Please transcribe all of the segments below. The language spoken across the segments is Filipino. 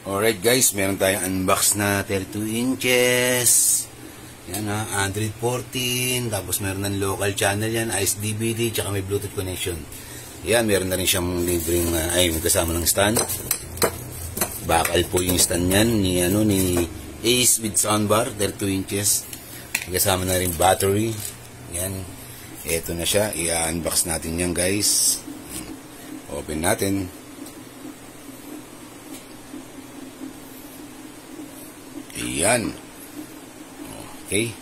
Alright guys, meron tayong unbox na 32 inches. Yan ha, Android 14. Tapos meron ng local channel yan, ICE-DVD, tsaka may Bluetooth connection. Yan, meron na rin siyang libreng, may kasama ng stand. Bakal po yung stand yan ni Ace with soundbar, 32 inches. May kasama na rin battery. Yan, eto na siya. I-unbox natin yan guys. Open natin. Ayan. Okay.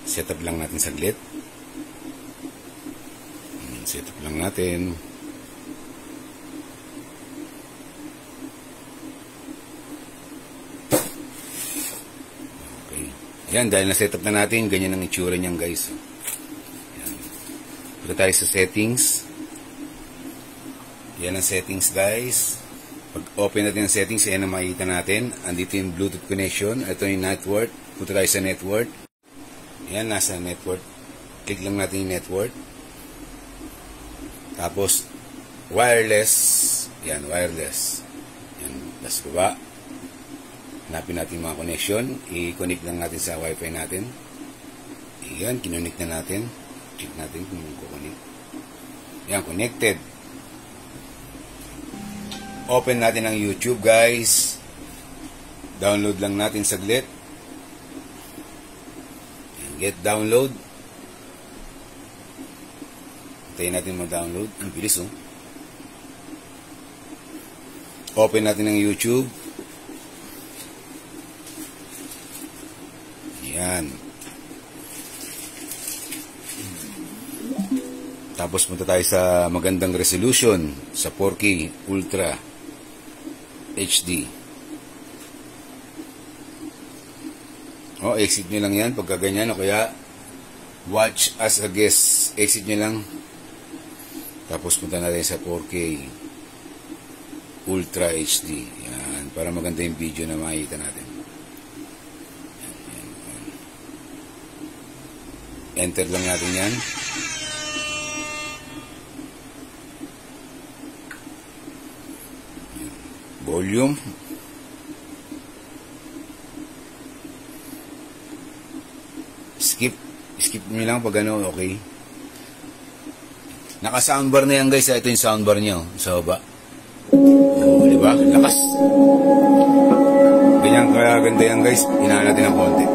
Setup lang natin saglit. Setup lang natin. Okay. Ayan, dahil na-setup na natin, ganyan ang itsura niyan guys. Ayan. Punta tayo sa settings. Yan ang settings guys. Pag open natin ang settings, yan ang makikita natin. Andito yung Bluetooth connection. Ito yung network. Punta tayo sa network. Yan, nasa network. Click lang natin yung network. Tapos, wireless. Yan, wireless. Yan, last baba. Hanapin natin yung mga connection. I-connect lang natin sa wifi natin. Yan, kinonnect na natin. Check natin kung kukunik. Yan, connected. Open natin ang YouTube guys. Download lang natin saglit. Get download. Hintayin natin mag-download. Ang bilis oh. Open natin ang YouTube. Yan. Tapos punta tayo sa magandang resolution. Sa 4K Ultra HD. Exit nyo lang yan pagka ganyan o kaya watch as a guest. Exit nyo lang. Tapos punta natin sa 4K Ultra HD. Yan. Para maganda yung video na makikita natin. Yan. Enter lang natin yan. Volume. Skip nyo lang pag ano, okay. Naka-soundbar na yan guys. Ito yung soundbar nyo sa baba. Diba? Lakas. Ganyan kaya ganda yan guys. Hinaan natin ng konti.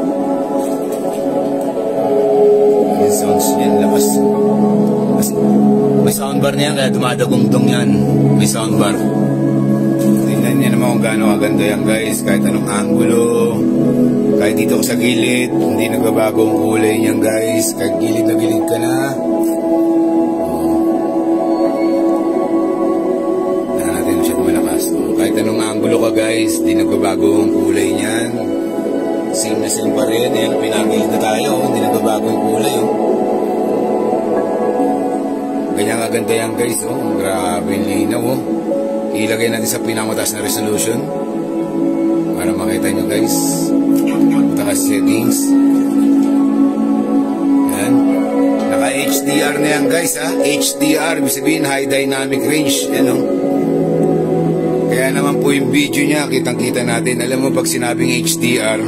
Yung sounds yan, lakas. May soundbar na yan kaya dumadagong-dong yan. May soundbar. Tingnan nyo naman kung gaano kaganda yan guys. Kahit anong angulo. Kahit dito ko sa gilid, hindi nagbabago ang kulay niyan guys. Kahit gilid na gilid ka na. Natin siya kumalakas. Kahit anong angulo ka guys, hindi nagbabago ang kulay niyan. Same na same pa rin. Ayan, pinagilid na tayo. Hindi nagbabago ang kulay. Ganyan kaganda yan guys. Grabe yung linaw. Ilagay natin sa pinamataas na resolution. Para makita nyo guys. Punta ka sa settings. Yan. Naka HDR na yan guys ha. HDR, ibig sabihin high dynamic range. Yan o. Kaya naman po yung video niya, kitang kita natin. Alam mo pag sinabing HDR,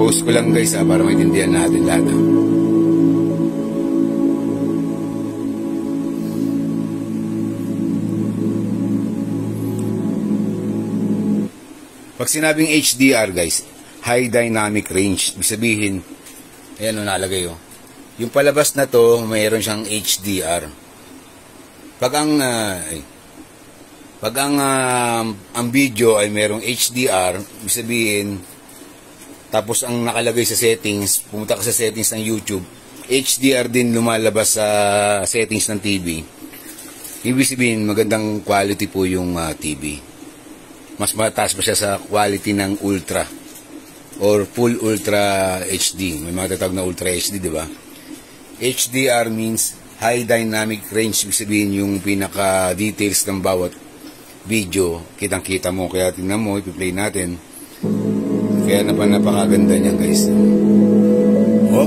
post ko lang guys ha, para maintindihan natin lahat ha. Pag sinabing HDR guys, high dynamic range, ibig sabihin, ayan o nalagay o. Yung palabas na to, mayroon siyang HDR. Pag ang video ay mayroong HDR, ibig sabihin, tapos ang nakalagay sa settings, pumunta ka sa settings ng YouTube, HDR din lumalabas sa settings ng TV. Ibig sabihin, magandang quality po yung TV. Mas mataas pa siya sa quality ng Ultra or Full Ultra HD. May mga tatawag na Ultra HD, di ba? HDR means High Dynamic Range. Ibig sabihin yung pinaka-details ng bawat video. Kitang-kita mo. Kaya tingnan mo, ipi-play natin. Kaya napakaganda niya, guys.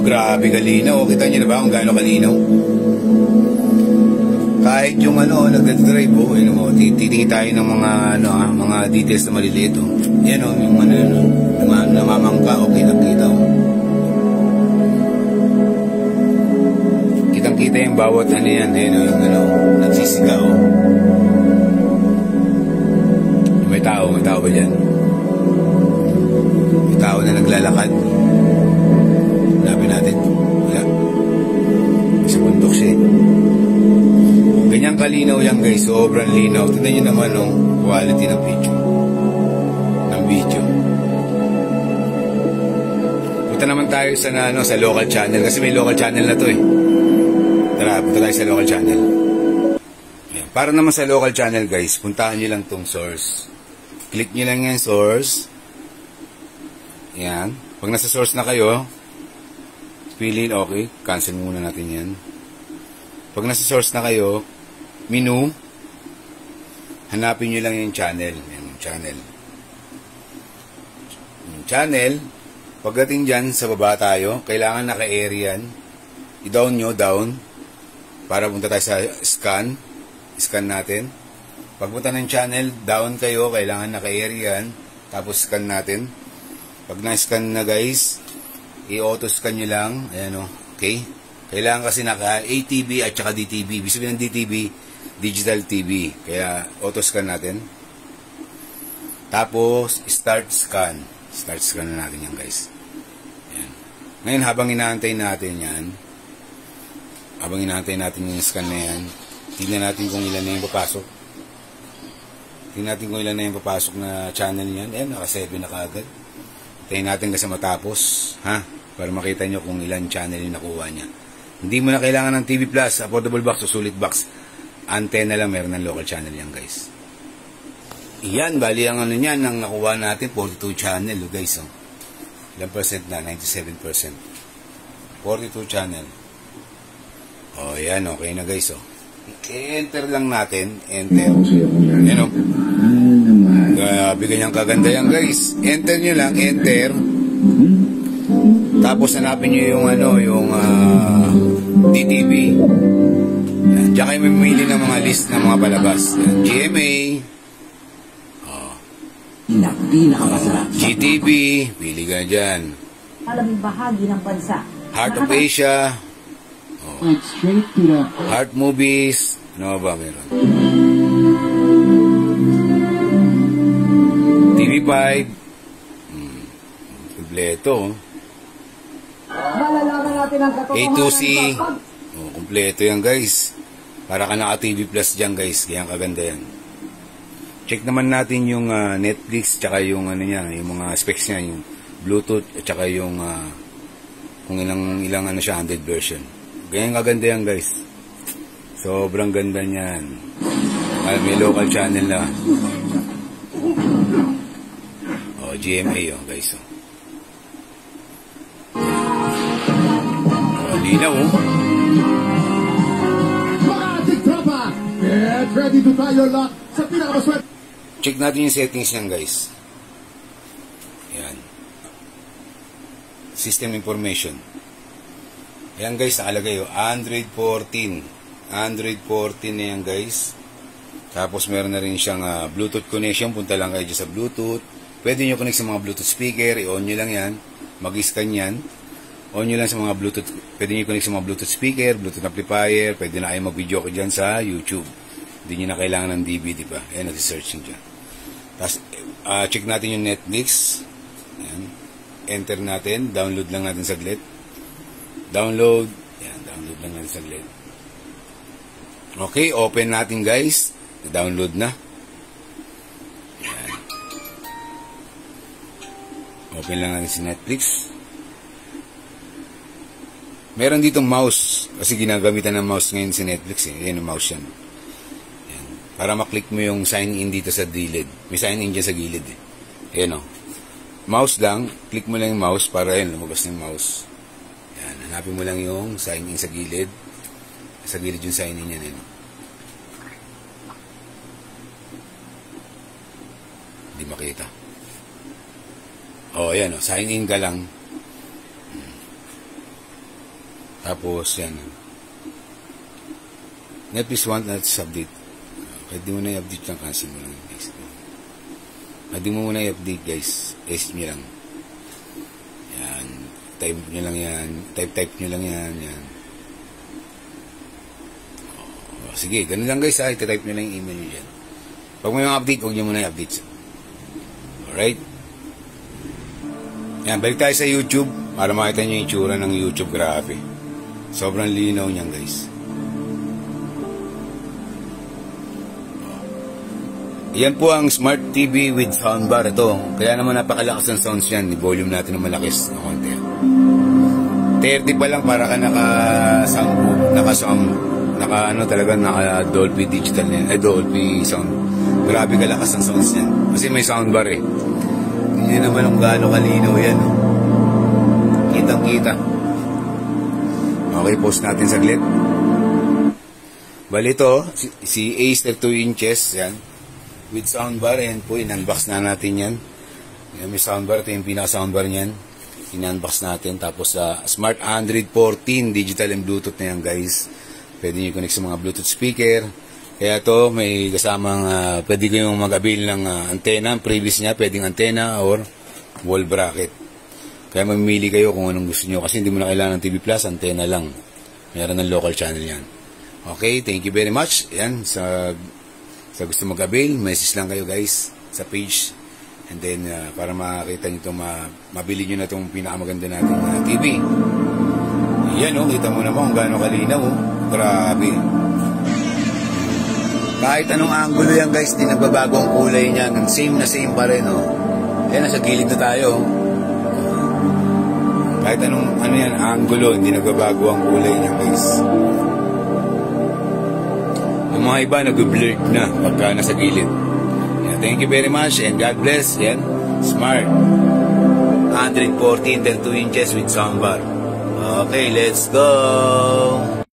Grabe kalinaw. Kita niyo na ba kung gaano kalinaw? Kahit yung nagdadrive, titingin tayo ng mga, mga details na maliliit, Yan, yung namamangka, kitang-kita, Kitang-kita yung bawat yan, yung nagsisigaw. May tao ba dyan? May tao na naglalakad. Hanapin natin. Wala. Sa bundok siya. Ganyang kalinaw yan guys, sobrang linaw. Tignan nyo naman quality ng picture. Ng video. Punta naman tayo sa local channel kasi may local channel na to Tara, punta tayo sa local channel. Ayan. Para naman sa local channel guys, puntahan nyo lang tong source. Click nyo lang yan source. Ayan. Pag nasa source na kayo, piliin okay. Cancel muna natin yan. Pag nasa source na kayo, menu, hanapin nyo lang yung channel. Yung channel. Yung channel, pagdating dyan, sa baba tayo, kailangan naka-air yan. I-down nyo, down, para punta tayo sa scan. Scan natin. Pagpunta ng channel, down kayo, kailangan naka-air yan. Tapos scan natin. Pag na-scan na guys, i-auto-scan nyo lang. Ayan okay. Kailangan kasi naka ATV at saka DTV. Ibig sabihin ng DTV, Digital TV. Kaya auto-scan natin. Tapos, start scan. Start scan na natin yan guys. Ayan. Ngayon, habang inaantay natin yan, yung scan na yan, tingnan natin kung ilan na yung papasok. Tingnan natin kung ilan na yung papasok na channel niyan. Ayan, naka 7 na kaagad. Tayo natin kasi matapos, para makita nyo kung ilan channel yung nakuha niya. Hindi mo na kailangan ng TV Plus, affordable box o sulit box. Antenna lang, meron ng local channel yan guys. Iyan, bali ang niyan, ang nakuha natin, 42 channel guys. Ilang percent na? 97%. 42 channel. Yan, okay na guys. I-enter lang natin. Enter. Yan grabe ganyang kaganda yan guys. Enter nyo lang, enter. Tapos hanapin nyo yung DTV. Yan. Diyan kayo mamili ng mga list ng mga palabas. Yan. GMA. GTV. Pili ka dyan. Malaming bahagi ng bansa. Heart of Asia. Heart Movies. Ano ba meron? TV5. Kompleto. Malalaman natin ang katotohanan. A2C. Kompleto yan guys. Para ka naka TV Plus dyan guys. Kaya kaganda yan. Check naman natin yung Netflix tsaka yung yung mga specs niya, yung Bluetooth at tsaka yung kung ilang siya 100 version. Ganyan kaganda yan guys. Sobrang ganda niyan. May local channel na. GMA guys. Linaw Mga ating tropa, get ready to try your luck sa pinakamaswerte. Check natin yung settings niyan guys. Yan. System information. Ayan guys, nakalagay Android 14. Android 14 na yan guys. Tapos meron na rin siyang Bluetooth connection. Punta lang kayo sa Bluetooth. Pwede nyo connect sa mga Bluetooth speaker. I-on nyo lang yan. Mag-scan yan. On nyo lang sa mga Bluetooth. Pwede nyo connect sa mga Bluetooth speaker, Bluetooth amplifier. Pwede na kayo mag-video ko dyan sa YouTube. Hindi nyo na kailangan ng DVD pa. Ayan, nag-search nyo dyan. Tapos, check natin yung Netflix. Ayan. Enter natin. Download lang natin saglit. Download. Ayan, download lang natin saglit. Okay, open natin guys. Download na. Ayan. Open lang natin si Netflix. Meron ditong mouse. Kasi ginagamitan ng mouse ngayon si Netflix. Ayan yung mouse yan. Ayan. Para maklik mo yung sign in dito sa gilid. May sign in dyan sa gilid. Ayan o. Mouse lang. Click mo lang yung mouse para yun. Lumabas na yung mouse. Ayan. Hanapin mo lang yung sign in sa gilid. Sa gilid yung sign in yan. Ayan. Hindi makita. O, ayan o. Sign in ka lang. Tapos, yan. Netflix want na update. Pwede mo na i-update lang, cancel mo lang guys. Pwede mo muna i-update guys. Nyo lang. Yan. Type nyo lang yan. Type nyo lang yan. Yan. Sige, ganun lang guys ha. Type nyo lang yung email nyo dyan. Pag may mga update, huwag nyo muna i-update. Alright? Yan, balik tayo sa YouTube para makita nyo yung itsura ng YouTube. Grabe. Sobrang linaw niyan guys. Yan po ang Smart TV with soundbar. Ito. Kaya naman napakalakas ng sounds yan. I-volume natin ng malakis ng konti. 30 pa lang para ka naka Dolby Digital yan. Dolby Sound. Grabe kalakas ng sounds yan. Kasi may soundbar eh. Hindi naman ang gaano kalinaw yan. Oh. Kitang kita. Okay, post natin saglit. Bali ito, si Acer 2 inches. Yan. With soundbar, yan po, in-unbox na natin yan. Yan, may soundbar, ito yung pinaka-soundbar niyan. In-unbox natin. Tapos Smart Android 14, digital and Bluetooth na yan guys. Pwede nyo connect sa mga Bluetooth speaker. Kaya ito, may kasamang, pwede kayong mag-avail ng antena. Ang previous niya, pwedeng antena or wall bracket. Kaya mamimili kayo kung anong gusto nyo. Kasi hindi mo na kailangan ng TV Plus, antena lang. Meron ng local channel yan. Okay, thank you very much. Yan, sa gusto mag-avail, message lang kayo guys sa page. And then, para makakita nyo itong, mabili nyo na itong pinakamaganda natin TV. Yan o, kita mo naman kung gaano kalinaw. Grabe. Kahit anong angulo yan guys, di nagbabago ang kulay niya. Same na same pa rin o. Yan, nasa gilid na tayo. Kahit anong angulo, hindi nagbabago ang kulay niya guys. Yung mga iba nag-blurred na pagka nasa gilid. Yeah, thank you very much and God bless. Yan, Smart Android 14 then 2 inches with soundbar. Okay, let's go.